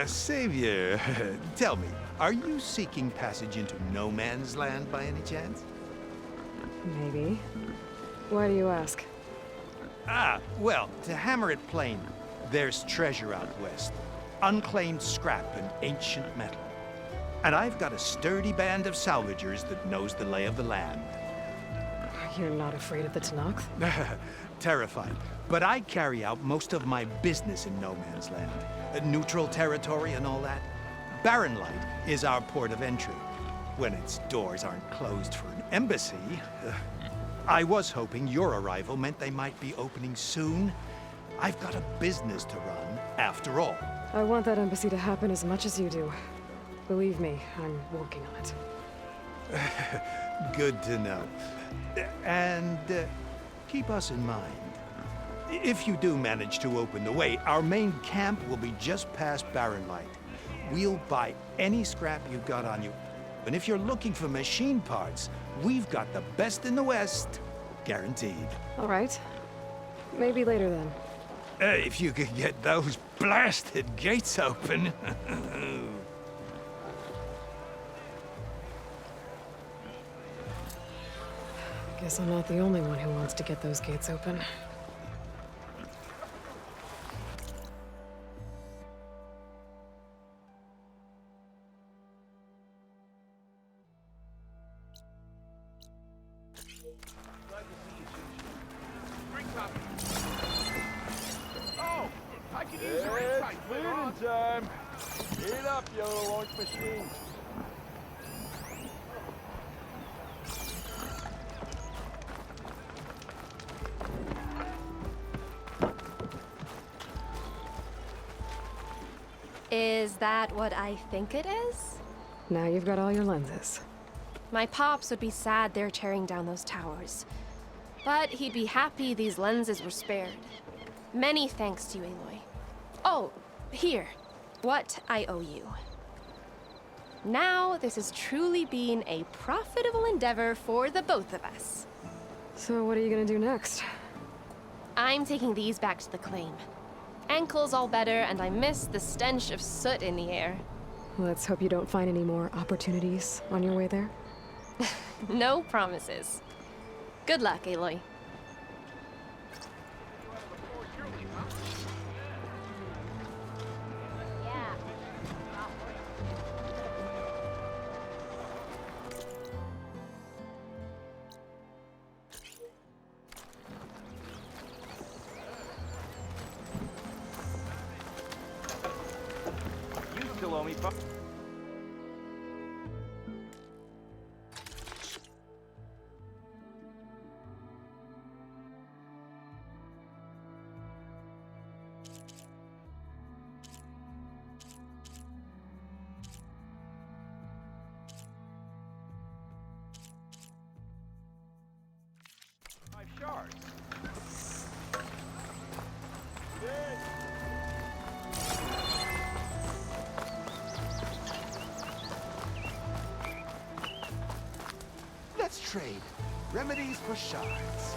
Savior, tell me, are you seeking passage into no man's land by any chance? Maybe. Why do you ask? Well, to hammer it plain, there's treasure out west. Unclaimed scrap and ancient metal. And I've got a sturdy band of salvagers that knows the lay of the land. You're not afraid of the Tanakh? Terrified. But I carry out most of my business in no man's land. Neutral territory and all that. Barren Light is our port of entry. When its doors aren't closed for an embassy. I was hoping your arrival meant they might be opening soon. I've got a business to run, after all. I want that embassy to happen as much as you do. Believe me, I'm working on it. Good to know. And keep us in mind. If you do manage to open the way, our main camp will be just past Barren Light. We'll buy any scrap you've got on you. And if you're looking for machine parts, we've got the best in the West. Guaranteed. All right. Maybe later then. If you could get those blasted gates open. Guess I'm not the only one who wants to get those gates open. Oh, I can use your insight. Cleaning time. Eat up, you launch machine. Is that what I think it is? Now you've got all your lenses. My pops would be sad they're tearing down those towers. But he'd be happy these lenses were spared. Many thanks to you, Aloy. Oh, here. What I owe you. Now, this has truly been a profitable endeavor for the both of us. So what are you gonna do next? I'm taking these back to the claim. Ankle's all better, and I miss the stench of soot in the air. Let's hope you don't find any more opportunities on your way there. No promises. Good luck, Aloy. You still owe me, Pop. Five shards. Let's trade. Remedies for shards.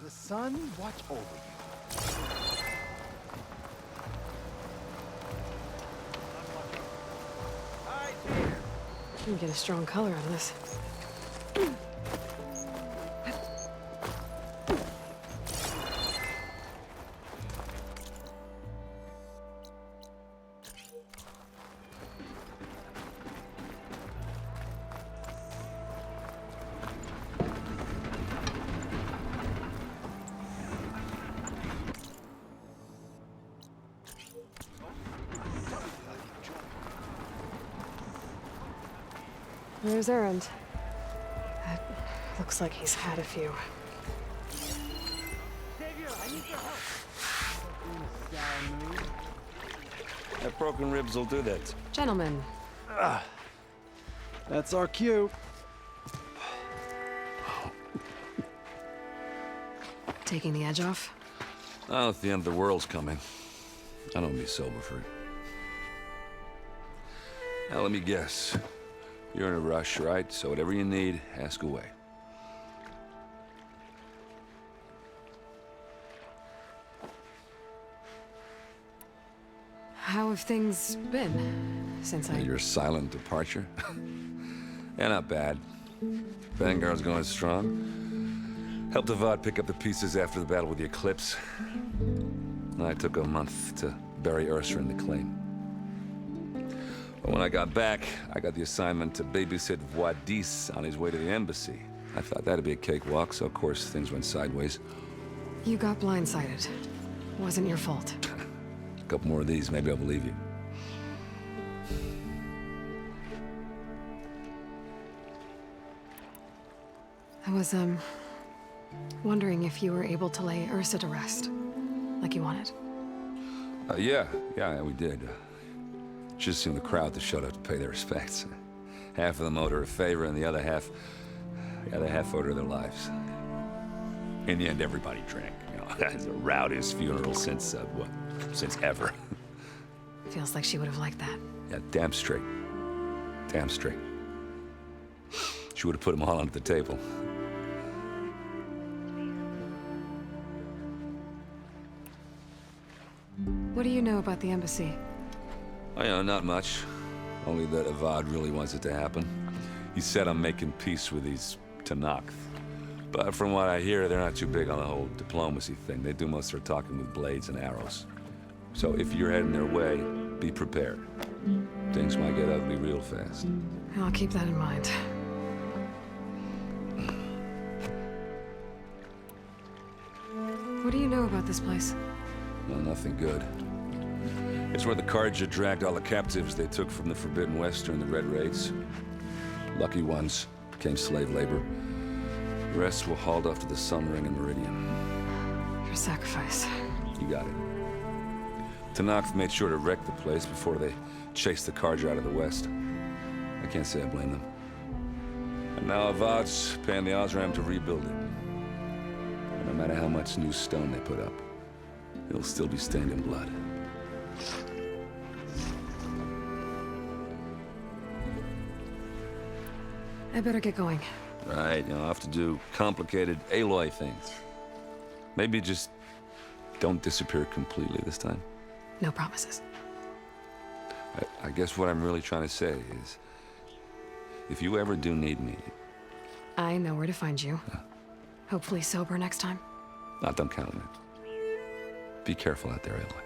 The sun watch over you. You can get a strong color out of this. There's Erend. That looks like he's had a few. That broken ribs will do that. Gentlemen, That's our cue. Taking the edge off? Oh, if the end of the world's coming, I don't be sober for it. Now, let me guess. You're in a rush, right? So whatever you need, ask away. How have things been since Your silent departure? Yeah, not bad. Vanguard's going strong. Helped Avad pick up the pieces after the battle with the Eclipse. I took a month to bury Ursa in the claim. But when I got back, I got the assignment to babysit Voidis on his way to the embassy. I thought that'd be a cakewalk, so of course things went sideways. You got blindsided. Wasn't your fault. A couple more of these, maybe I'll believe you. I was, wondering if you were able to lay Ursa to rest, like you wanted. Yeah, we did. Just seemed the crowd that showed up to pay their respects. Half of them owed her a favor, and the other half owed her their lives. In the end, everybody drank. You know, it's the rowdiest funeral since ever. Feels like she would have liked that. Yeah, damn straight. Damn straight. She would have put them all under the table. What do you know about the embassy? Oh, you know, not much. Only that Avad really wants it to happen. He said I'm making peace with these Tenakth. But from what I hear, they're not too big on the whole diplomacy thing. They do most of their talking with blades and arrows. So if you're heading their way, be prepared. Things might get ugly real fast. I'll keep that in mind. What do you know about this place? Well, nothing good. It's where the Carja dragged all the captives they took from the Forbidden West during the Red Raids. Lucky ones became slave labor. The rest were hauled off to the Sun Ring and Meridian. Your sacrifice. You got it. Tenakth made sure to wreck the place before they chased the Carja out of the West. I can't say I blame them. And now Avad's paying the Osram to rebuild it. And no matter how much new stone they put up, it'll still be stained in blood. I better get going. Right, you know, I'll have to do complicated Aloy things. Maybe just don't disappear completely this time. No promises. I guess what I'm really trying to say is, if you ever do need me... I know where to find you. Hopefully sober next time. Don't count on it. Be careful out there, Aloy.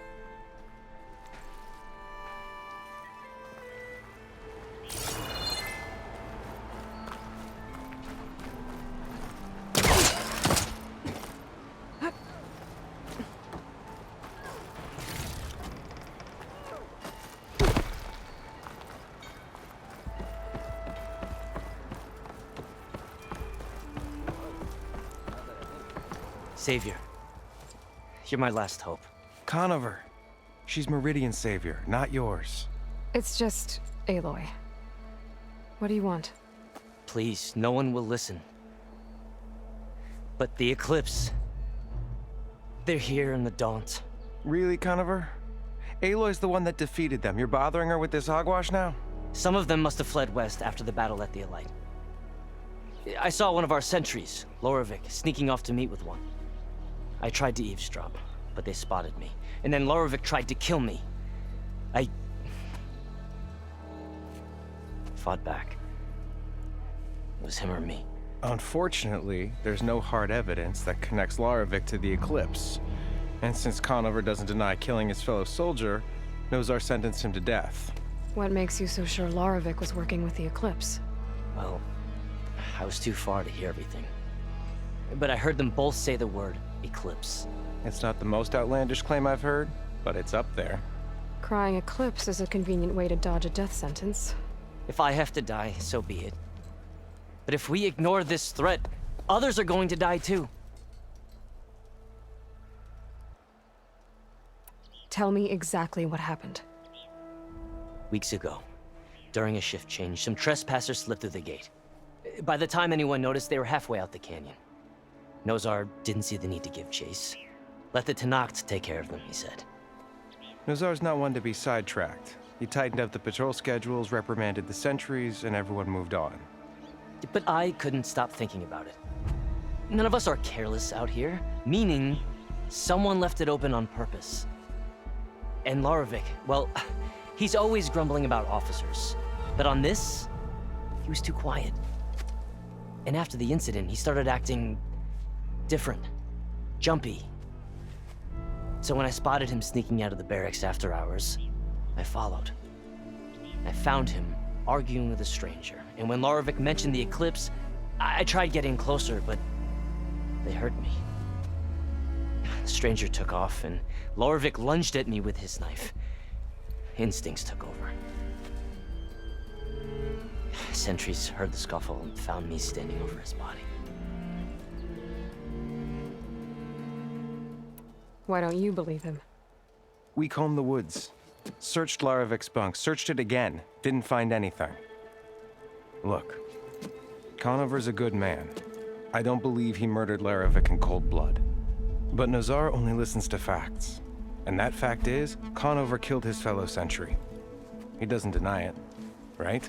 Savior, you're my last hope. Conover. She's Meridian's savior, not yours. It's just Aloy. What do you want? Please, no one will listen. But the Eclipse... they're here in the Daunt. Really, Conover? Aloy's the one that defeated them. You're bothering her with this hogwash now? Some of them must have fled west after the battle at the Elite. I saw one of our sentries, Loravik, sneaking off to meet with one. I tried to eavesdrop, but they spotted me. And then Loravik tried to kill me. I... fought back. It was him or me. Unfortunately, there's no hard evidence that connects Loravik to the Eclipse. And since Conover doesn't deny killing his fellow soldier, Nozar sentenced him to death. What makes you so sure Loravik was working with the Eclipse? Well, I was too far to hear everything. But I heard them both say the word Eclipse. It's not the most outlandish claim I've heard, but it's up there. Crying Eclipse is a convenient way to dodge a death sentence. If I have to die, so be it. But if we ignore this threat, others are going to die too. Tell me exactly what happened. Weeks ago, During a shift change, some trespassers slipped through the gate. By the time anyone noticed, they were halfway out the canyon. Nozar didn't see the need to give chase. Let the Tenakth take care of them, he said. Nozar's not one to be sidetracked. He tightened up the patrol schedules, reprimanded the sentries, and everyone moved on. But I couldn't stop thinking about it. None of us are careless out here, meaning someone left it open on purpose. And Larovic, well, he's always grumbling about officers. But on this, he was too quiet. And after the incident, he started acting different, jumpy. So when I spotted him sneaking out of the barracks after hours, I followed. I found him arguing with a stranger. And when Larovic mentioned the eclipse, I tried getting closer, but they heard me. The stranger took off, and Larovic lunged at me with his knife. Instincts took over. Sentries heard the scuffle and found me standing over his body. Why don't you believe him? We combed the woods, searched Larovic's bunk, searched it again, didn't find anything. Look, Conover's a good man. I don't believe he murdered Larovic in cold blood. But Nozar only listens to facts. And that fact is, Conover killed his fellow sentry. He doesn't deny it, right?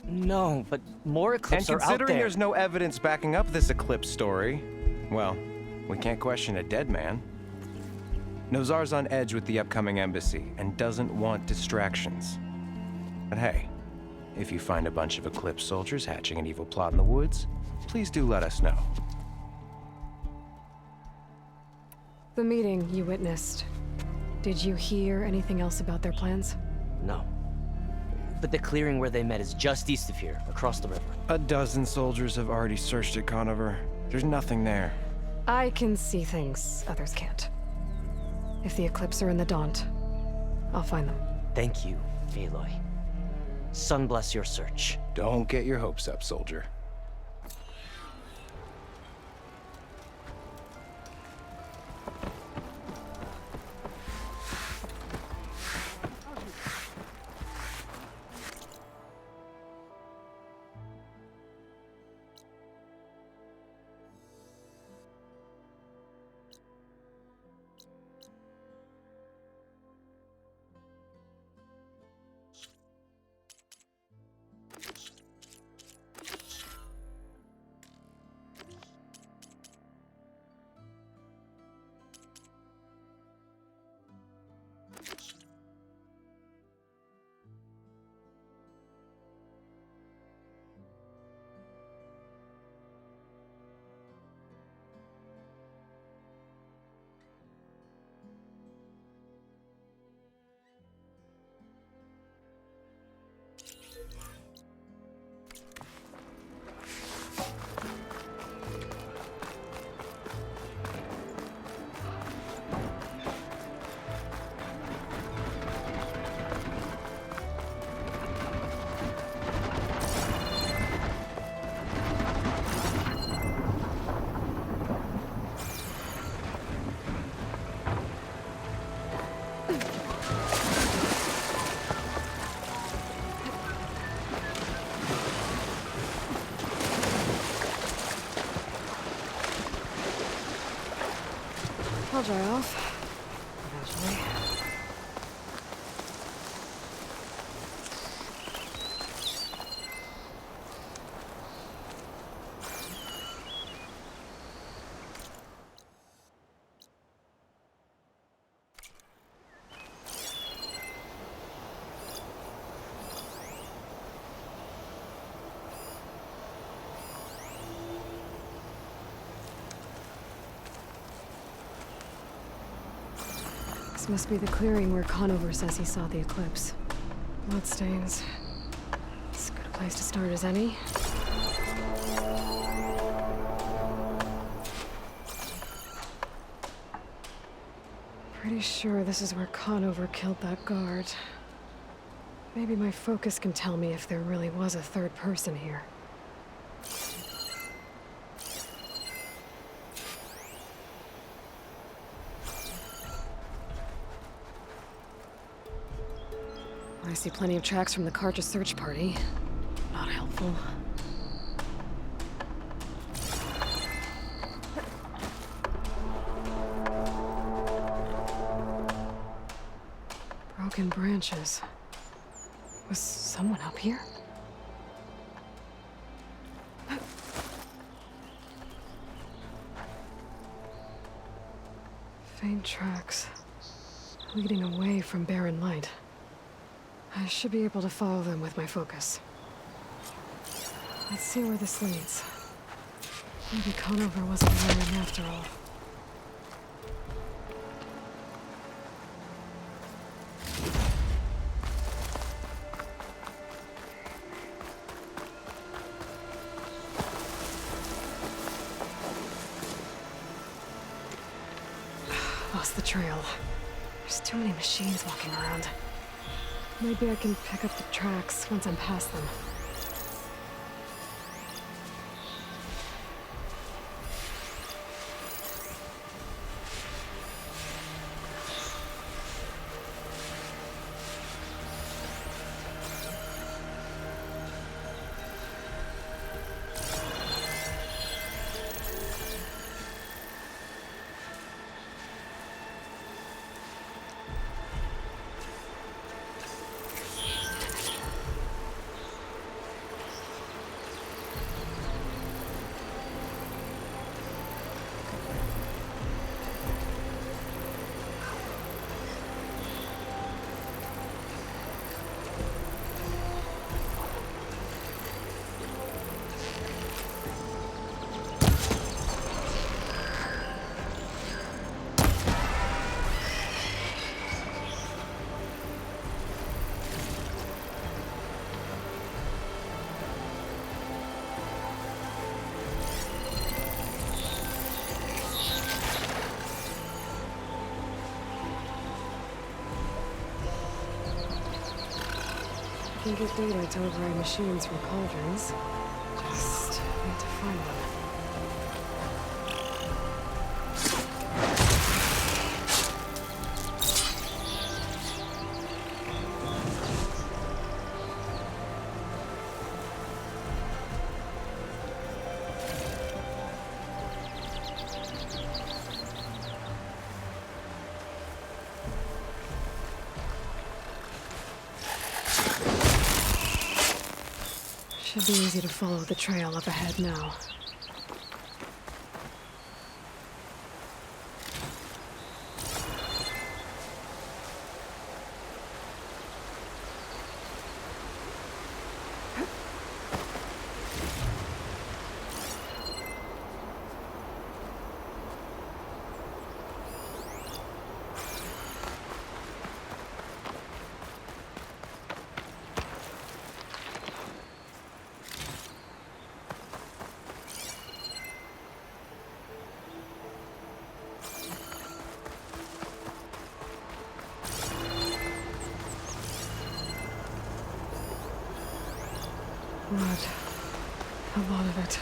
No, but more eclipses are out there. And considering there's no evidence backing up this eclipse story, well, we can't question a dead man. Nozar's on edge with the upcoming embassy and doesn't want distractions. But hey, if you find a bunch of Eclipse soldiers hatching an evil plot in the woods, please do let us know. The meeting you witnessed. Did you hear anything else about their plans? No. But the clearing where they met is just east of here, across the river. A dozen soldiers have already searched it, Conover. There's nothing there. I can see things others can't. If the Eclipse are in the Daunt, I'll find them. Thank you, Aloy. Sun bless your search. Don't get your hopes up, soldier. I'll dry off. Eventually. This must be the clearing where Conover says he saw the eclipse. Bloodstains. As good a place to start as any. Pretty sure this is where Conover killed that guard. Maybe my focus can tell me if there really was a third person here. I see plenty of tracks from the Karja search party. Not helpful. Broken branches. Was someone up here? Faint tracks, leading away from barren light. I should be able to follow them with my focus. Let's see where this leads. Maybe Conover wasn't lying after all. Lost the trail. There's too many machines walking around. Maybe I can pick up the tracks once I'm past them. I can get data to override machines from cauldrons. Just need to find one. Should be easy to follow the trail up ahead now. Blood. A lot of it.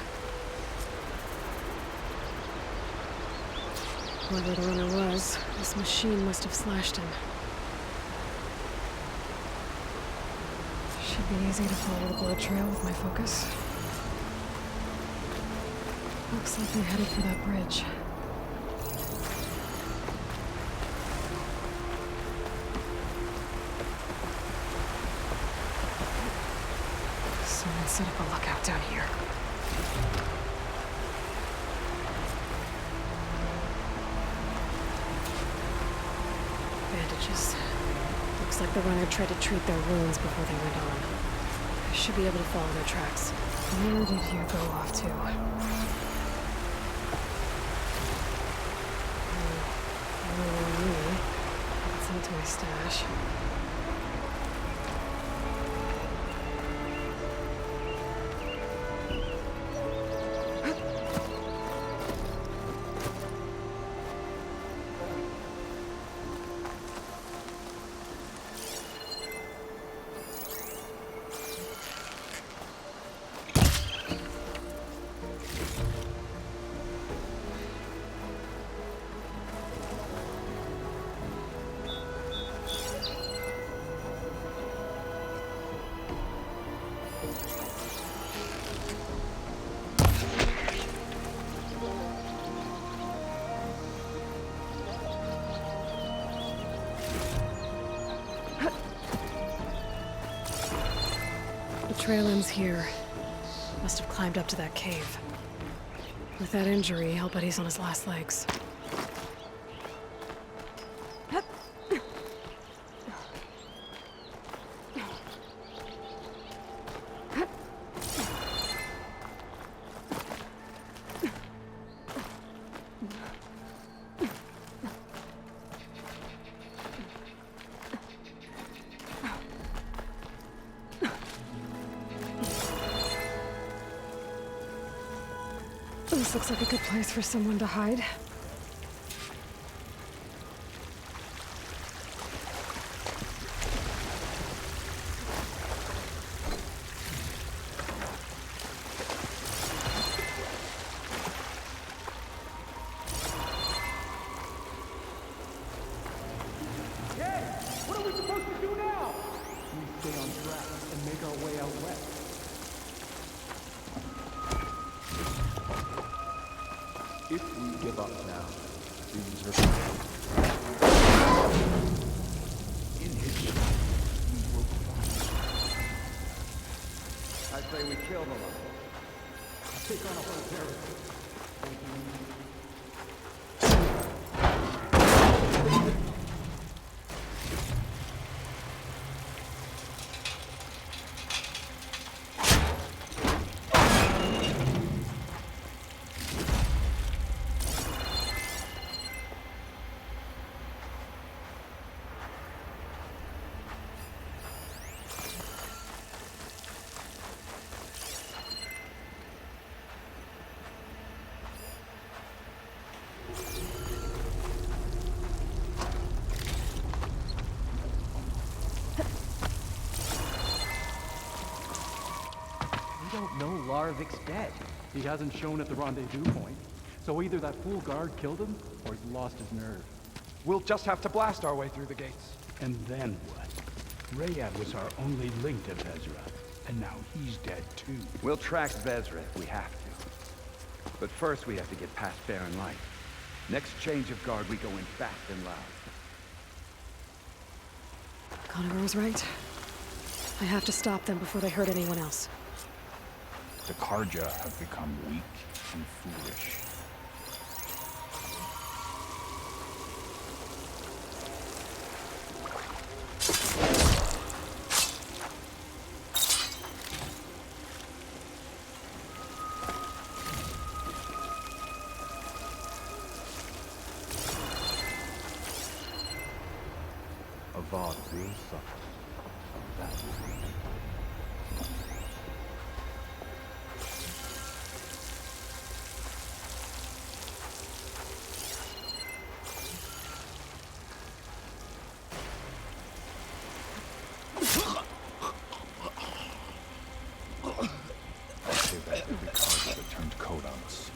Whoever the runner was, this machine must have slashed him. Should be easy to follow the blood trail with my focus. Looks like they're headed for that bridge. Someone set up a lookout down here. Bandages. Looks like the runner tried to treat their wounds before they went on. I should be able to follow their tracks. Where did you go off to? It's into my stash. trail ends here. Must have climbed up to that cave. With that injury, I'll bet he's on his last legs. This looks like a good place for someone to hide. What are we supposed to do now? We stay on track and make our way out west. If we give up now, these are in his shape, we will find. I say we kill the lion. Take on a whole territory. We don't know Larovik's dead. He hasn't shown at the rendezvous point. So either that fool guard killed him, or he's lost his nerve. We'll just have to blast our way through the gates. And then what? Rayad was our only link to Vezra, and now he's dead too. We'll track Vezra if we have to. But first we have to get past Barren Light. Next change of guard, we go in fast and loud. Conover was right. I have to stop them before they hurt anyone else. The Karja have become weak and foolish. Avad will suffer. That will be. I'll say that every Karja that turned coat on us.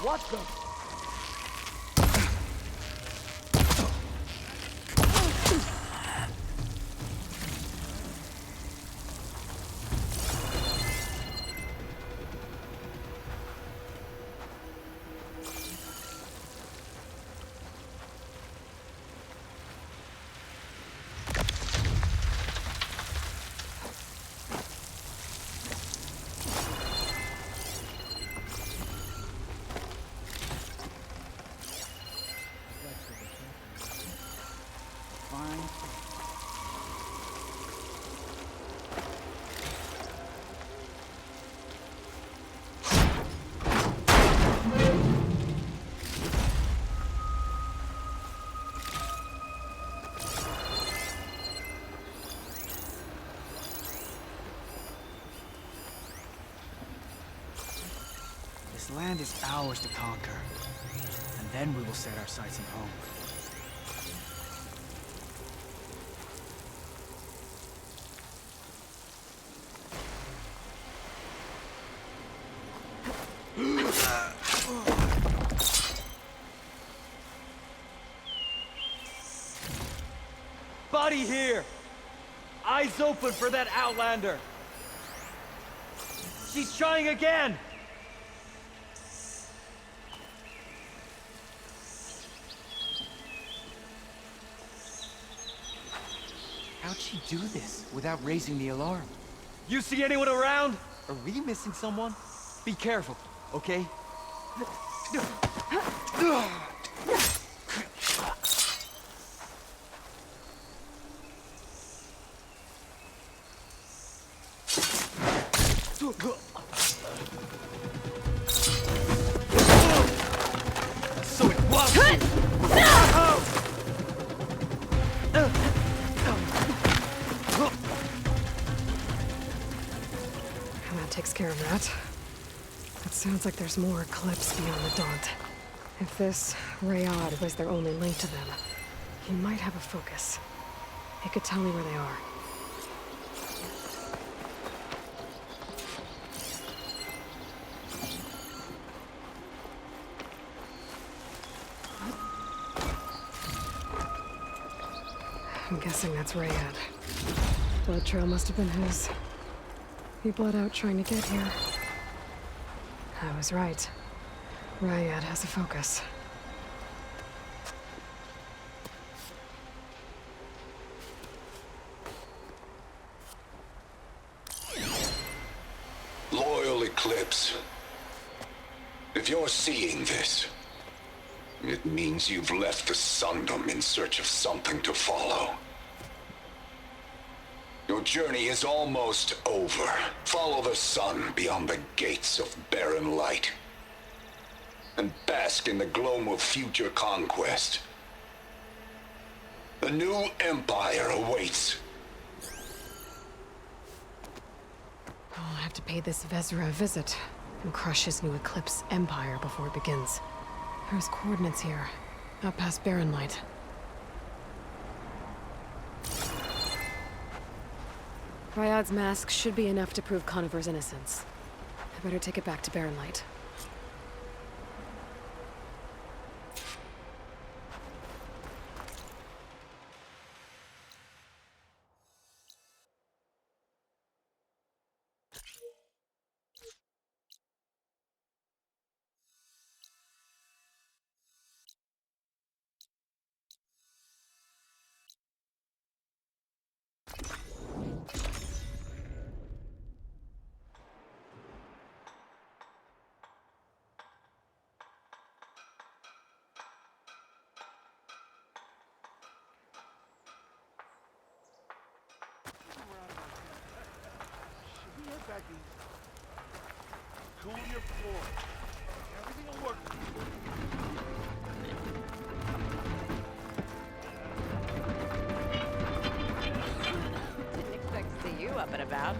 What the? This land is ours to conquer, and then we will set our sights on home. Everybody here! Eyes open for that Outlander! She's trying again! How'd she do this without raising the alarm? You see anyone around? Are we missing someone? Be careful, okay? So it was! And that takes care of that. It sounds like there's more Eclipse beyond the Daunt. If this Rayad was their only link to them, he might have a focus. He could tell me where they are. I'm guessing that's Rayad. Blood trail must have been his. He bled out trying to get here. I was right. Rayad has a focus. Loyal Eclipse. If you're seeing this, it means you've left the Sundom in search of something to follow. Your journey is almost over. Follow the sun beyond the gates of barren light, and bask in the gloam of future conquest. The new empire awaits. I'll have to pay this Vezra a visit and crush his new Eclipse empire before it begins. There's coordinates here, up past Barren Light. Ryad's mask should be enough to prove Conover's innocence. I better take it back to Barren Light. Cool your floor. Everything will work. Didn't expect to see you up and about.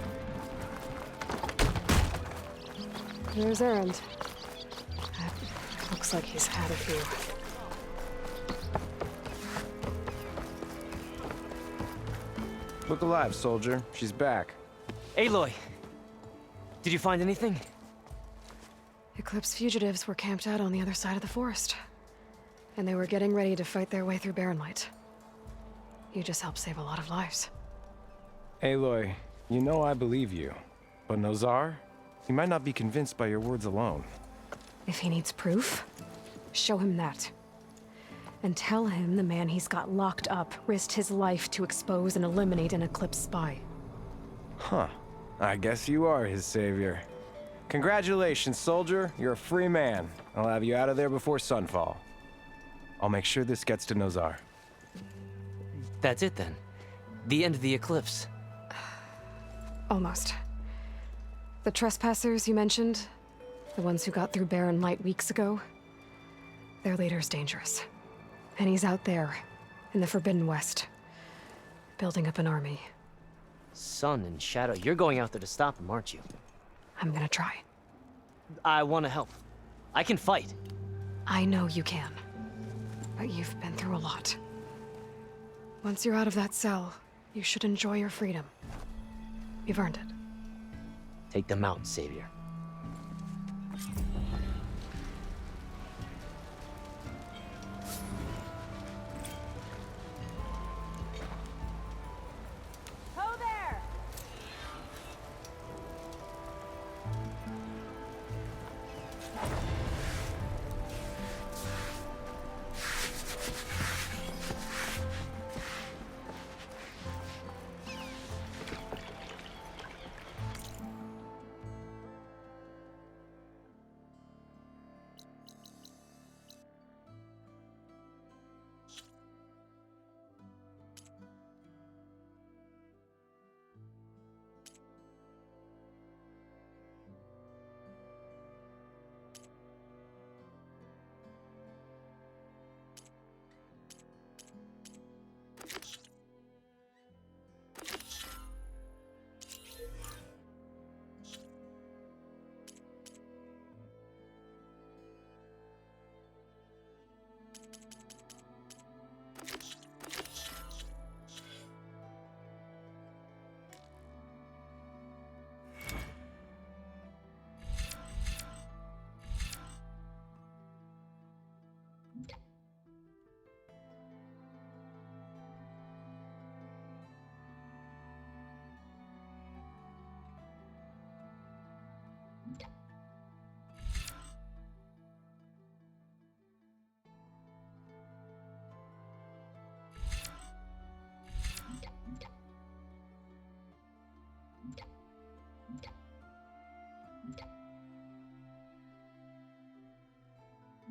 There's Errand. Looks like he's had a few. Look alive, soldier. She's back. Aloy! Did you find anything? Eclipse fugitives were camped out on the other side of the forest. And they were getting ready to fight their way through Barren Light. You just helped save a lot of lives. Aloy, you know I believe you. But Nozar? He might not be convinced by your words alone. If he needs proof, show him that. And tell him the man he's got locked up risked his life to expose and eliminate an Eclipse spy. Huh. I guess you are his savior. Congratulations, soldier. You're a free man. I'll have you out of there before sunfall. I'll make sure this gets to Nozar. That's it then. The end of the Eclipse. Almost. The trespassers you mentioned, the ones who got through Barren Light weeks ago, their leader's dangerous. And he's out there, in the Forbidden West, building up an army. Sun and Shadow, you're going out there to stop him, aren't you? I'm gonna try. I want to help. I can fight. I know you can. But you've been through a lot. Once you're out of that cell, you should enjoy your freedom. You've earned it. Take them out, Savior.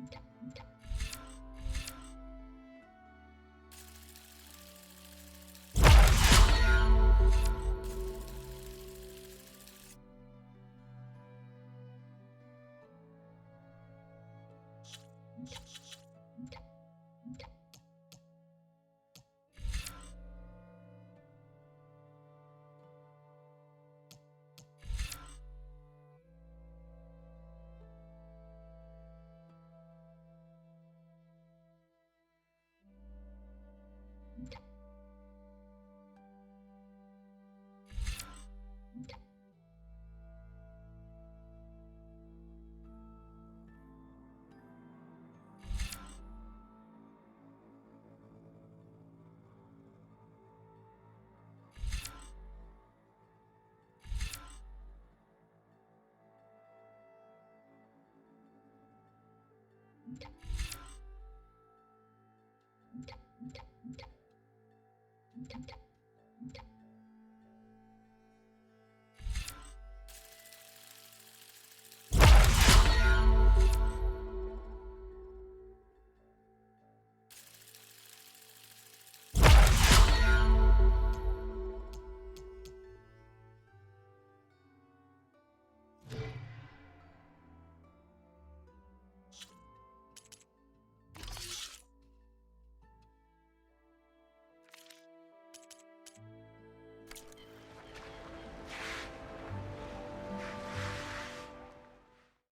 You